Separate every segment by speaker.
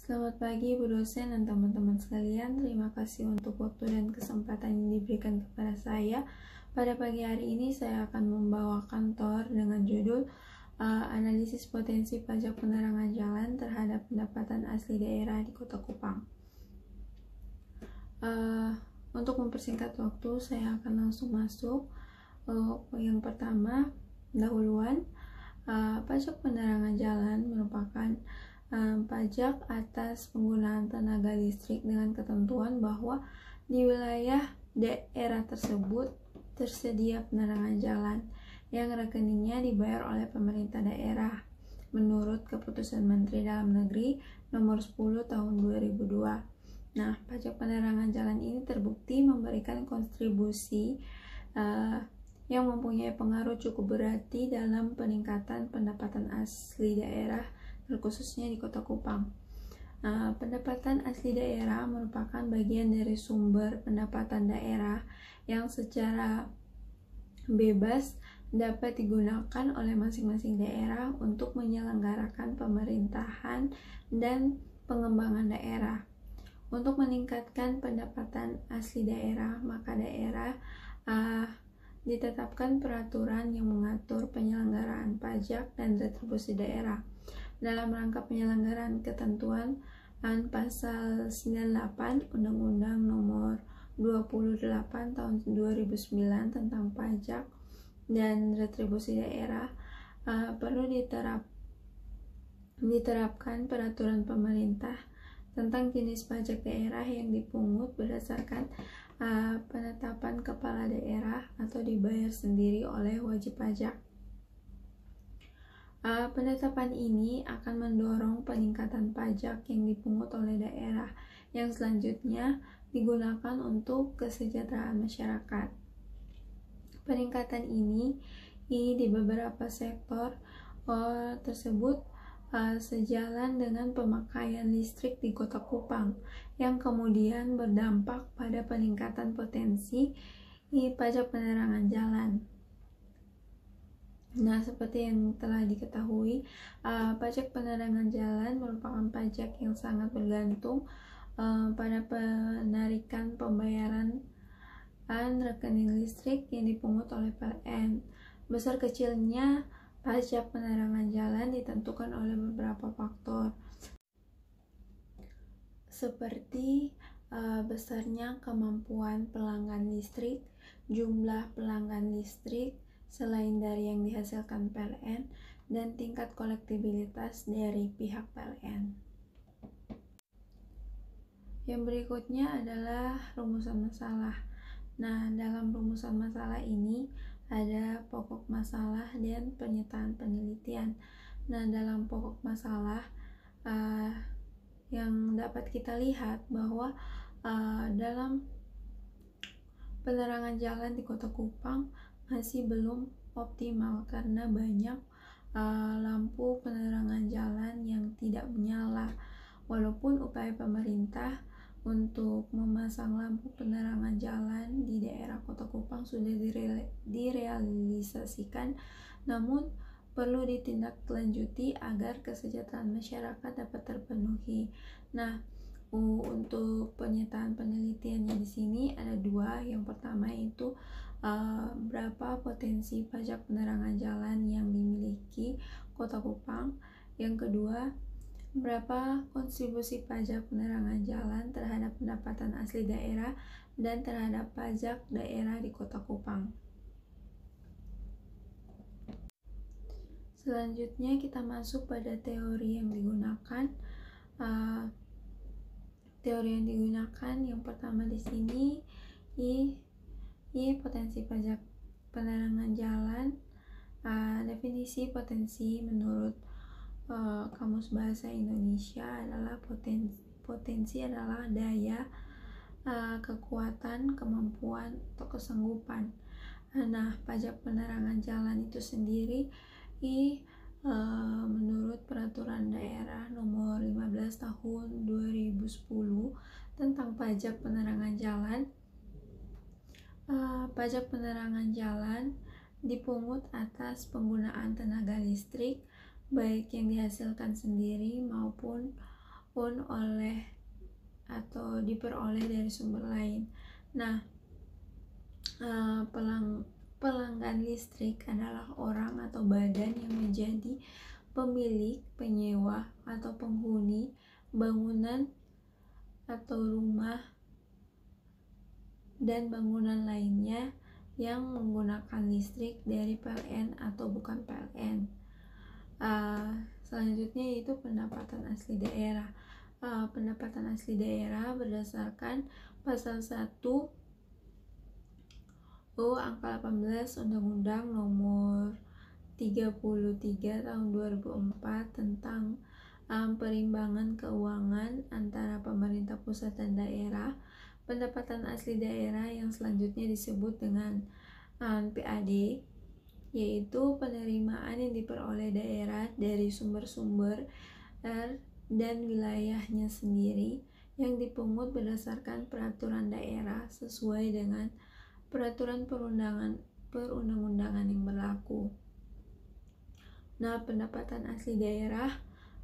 Speaker 1: Selamat pagi Bu dosen dan teman-teman sekalian. Terima kasih untuk waktu dan kesempatan yang diberikan kepada saya. Pada pagi hari ini saya akan membawakan TOR dengan judul Analisis Potensi Pajak Penerangan Jalan Terhadap Pendapatan Asli Daerah di Kota Kupang. Untuk mempersingkat waktu, saya akan langsung masuk. Yang pertama, pendahuluan. Pajak penerangan jalan merupakan pajak atas penggunaan tenaga listrik dengan ketentuan bahwa di wilayah daerah tersebut tersedia penerangan jalan yang rekeningnya dibayar oleh pemerintah daerah menurut Keputusan Menteri Dalam Negeri Nomor 10 Tahun 2002. Nah, pajak penerangan jalan ini terbukti memberikan kontribusi yang mempunyai pengaruh cukup berarti dalam peningkatan pendapatan asli daerah, terkhususnya di Kota Kupang. Pendapatan asli daerah merupakan bagian dari sumber pendapatan daerah yang secara bebas dapat digunakan oleh masing-masing daerah untuk menyelenggarakan pemerintahan dan pengembangan daerah. Untuk meningkatkan pendapatan asli daerah, maka daerah ditetapkan peraturan yang mengatur penyelenggaraan pajak dan retribusi daerah. Dalam rangka penyelenggaraan ketentuan Pasal 98 Undang-Undang Nomor 28 Tahun 2009 tentang pajak dan retribusi daerah, perlu diterapkan peraturan pemerintah tentang jenis pajak daerah yang dipungut berdasarkan penetapan kepala daerah atau dibayar sendiri oleh wajib pajak. Penetapan ini akan mendorong peningkatan pajak yang dipungut oleh daerah yang selanjutnya digunakan untuk kesejahteraan masyarakat. Peningkatan ini di beberapa sektor tersebut sejalan dengan pemakaian listrik di Kota Kupang yang kemudian berdampak pada peningkatan potensi pajak penerangan jalan. Nah, seperti yang telah diketahui, pajak penerangan jalan merupakan pajak yang sangat bergantung pada penarikan pembayaran rekening listrik yang dipungut oleh PLN. Besar kecilnya pajak penerangan jalan ditentukan oleh beberapa faktor, seperti besarnya kemampuan pelanggan listrik, jumlah pelanggan listrik selain dari yang dihasilkan PLN, dan tingkat kolektibilitas dari pihak PLN. Yang berikutnya adalah rumusan masalah. Nah, dalam rumusan masalah ini ada pokok masalah dan pernyataan penelitian. Nah, dalam pokok masalah yang dapat kita lihat bahwa dalam penerangan jalan di Kota Kupang masih belum optimal karena banyak lampu penerangan jalan yang tidak menyala. Walaupun upaya pemerintah untuk memasang lampu penerangan jalan di daerah Kota Kupang sudah direalisasikan, namun perlu ditindaklanjuti agar kesejahteraan masyarakat dapat terpenuhi. Nah, untuk pernyataan penelitiannya di sini ada dua. Yang pertama itu berapa potensi pajak penerangan jalan yang dimiliki Kota Kupang. Yang kedua, berapa kontribusi pajak penerangan jalan terhadap pendapatan asli daerah dan terhadap pajak daerah di Kota Kupang. Selanjutnya kita masuk pada teori yang digunakan. Teori yang digunakan yang pertama di sini potensi pajak penerangan jalan. Definisi potensi menurut Kamus Bahasa Indonesia adalah potensi adalah daya, kekuatan, kemampuan, atau kesanggupan. Nah, pajak penerangan jalan itu sendiri menurut Peraturan Daerah Nomor 15 Tahun 2010 tentang pajak penerangan jalan. Pajak penerangan jalan dipungut atas penggunaan tenaga listrik baik yang dihasilkan sendiri maupun maupun diperoleh dari sumber lain. Nah, pelanggan listrik adalah orang atau badan yang menjadi pemilik, penyewa, atau penghuni bangunan atau rumah dan bangunan lainnya yang menggunakan listrik dari PLN atau bukan PLN. Selanjutnya yaitu pendapatan asli daerah. Pendapatan asli daerah berdasarkan pasal 1 angka 18 Undang-Undang Nomor 33 Tahun 2004 tentang perimbangan keuangan antara pemerintah pusat dan daerah. Pendapatan asli daerah yang selanjutnya disebut dengan PAD, yaitu penerimaan yang diperoleh daerah dari sumber-sumber dan wilayahnya sendiri yang dipungut berdasarkan peraturan daerah sesuai dengan peraturan perundang-undangan yang berlaku. Nah, pendapatan asli daerah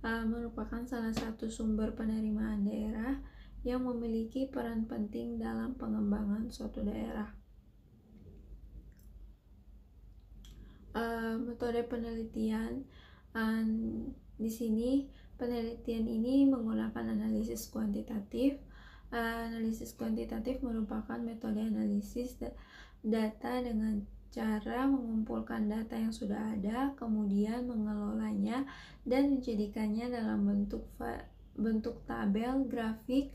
Speaker 1: merupakan salah satu sumber penerimaan daerah yang memiliki peran penting dalam pengembangan suatu daerah. Metode penelitian di sini, penelitian ini menggunakan analisis kuantitatif. Analisis kuantitatif merupakan metode analisis data dengan cara mengumpulkan data yang sudah ada, kemudian mengelolanya dan menjadikannya dalam bentuk tabel, grafik,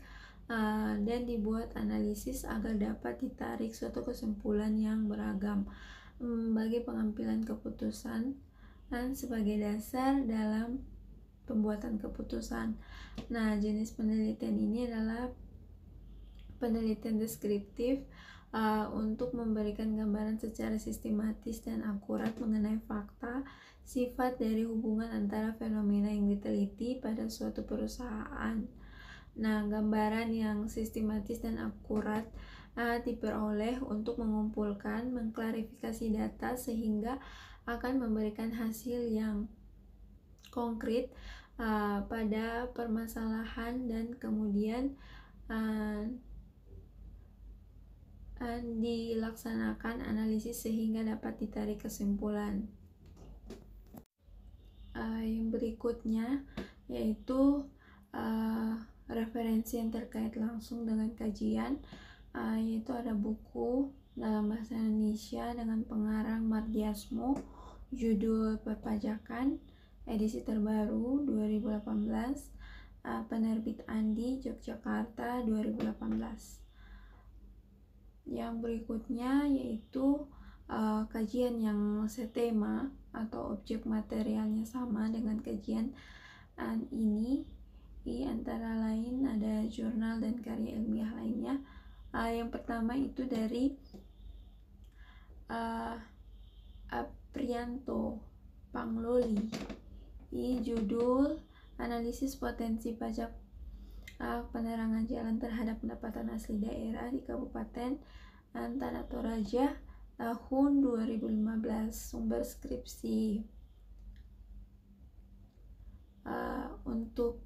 Speaker 1: dan dibuat analisis agar dapat ditarik suatu kesimpulan yang beragam bagi pengambilan keputusan dan sebagai dasar dalam pembuatan keputusan. Nah, jenis penelitian ini adalah penelitian deskriptif untuk memberikan gambaran secara sistematis dan akurat mengenai fakta, sifat dari hubungan antara fenomena yang diteliti pada suatu perusahaan. Nah, gambaran yang sistematis dan akurat diperoleh untuk mengumpulkan, mengklarifikasi data sehingga akan memberikan hasil yang konkret pada permasalahan dan kemudian dilaksanakan analisis sehingga dapat ditarik kesimpulan. Yang berikutnya yaitu referensi yang terkait langsung dengan kajian, yaitu ada buku dalam bahasa Indonesia dengan pengarang Mardiasmo, judul Perpajakan, edisi terbaru 2018, penerbit Andi, Yogyakarta 2018. Yang berikutnya yaitu kajian yang setema atau objek materialnya sama dengan kajian ini. Antara lain ada jurnal dan karya ilmiah lainnya. Yang pertama itu dari Aprianto Pangloli, judul Analisis Potensi Pajak Penerangan Jalan Terhadap Pendapatan Asli Daerah di Kabupaten Tanah Toraja tahun 2015. Sumber skripsi. Untuk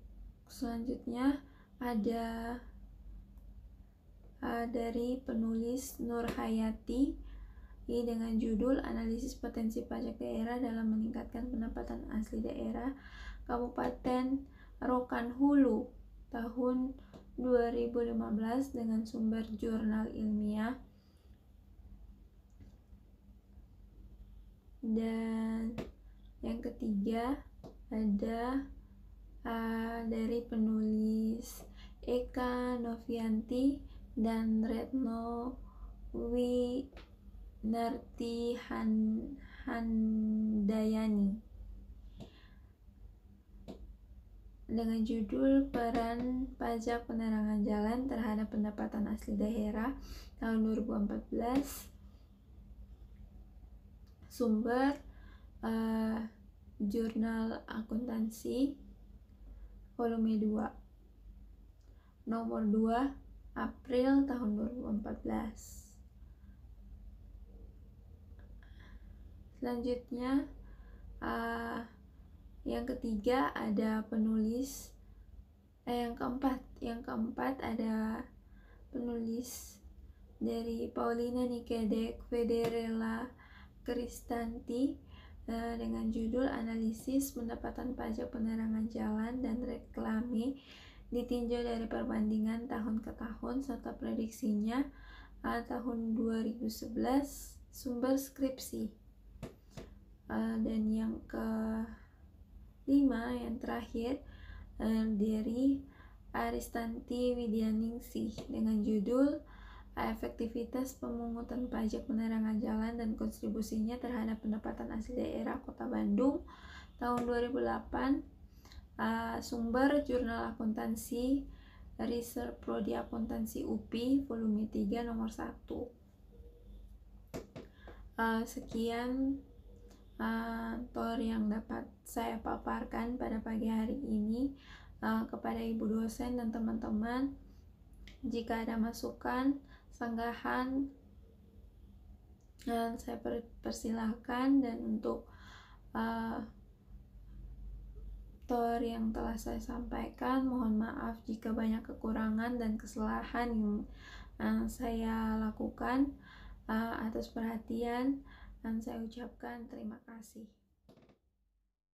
Speaker 1: selanjutnya ada dari penulis Nur Hayati dengan judul Analisis Potensi Pajak Daerah dalam Meningkatkan Pendapatan Asli Daerah Kabupaten Rokan Hulu tahun 2015 dengan sumber jurnal ilmiah. Dan yang ketiga ada dari penulis Eka Novianti dan Retno Winarti Handayani dengan judul Peran Pajak Penerangan Jalan Terhadap Pendapatan Asli Daerah tahun 2014. Sumber Jurnal Akuntansi volume 2 nomor 2 April tahun 2014. Selanjutnya yang ketiga ada penulis Yang keempat ada penulis dari Paulina Nikedek Federella Kristanti dengan judul Analisis Pendapatan Pajak Penerangan Jalan dan Reklame ditinjau dari perbandingan tahun ke tahun serta prediksinya tahun 2011, sumber skripsi. Dan yang kelima, yang terakhir, dari Aristanti Widyaningsih dengan judul Efektivitas Pemungutan Pajak Penerangan Jalan dan Kontribusinya Terhadap Pendapatan Asli Daerah Kota Bandung tahun 2008, sumber Jurnal Akuntansi Research Prodi Akuntansi UPI volume 3 nomor 1. Sekian tor yang dapat saya paparkan pada pagi hari ini kepada ibu dosen dan teman-teman. Jika ada masukan, sanggahan, saya persilahkan. Dan untuk tor yang telah saya sampaikan, mohon maaf jika banyak kekurangan dan kesalahan yang saya lakukan. Atas perhatian, dan saya ucapkan terima kasih.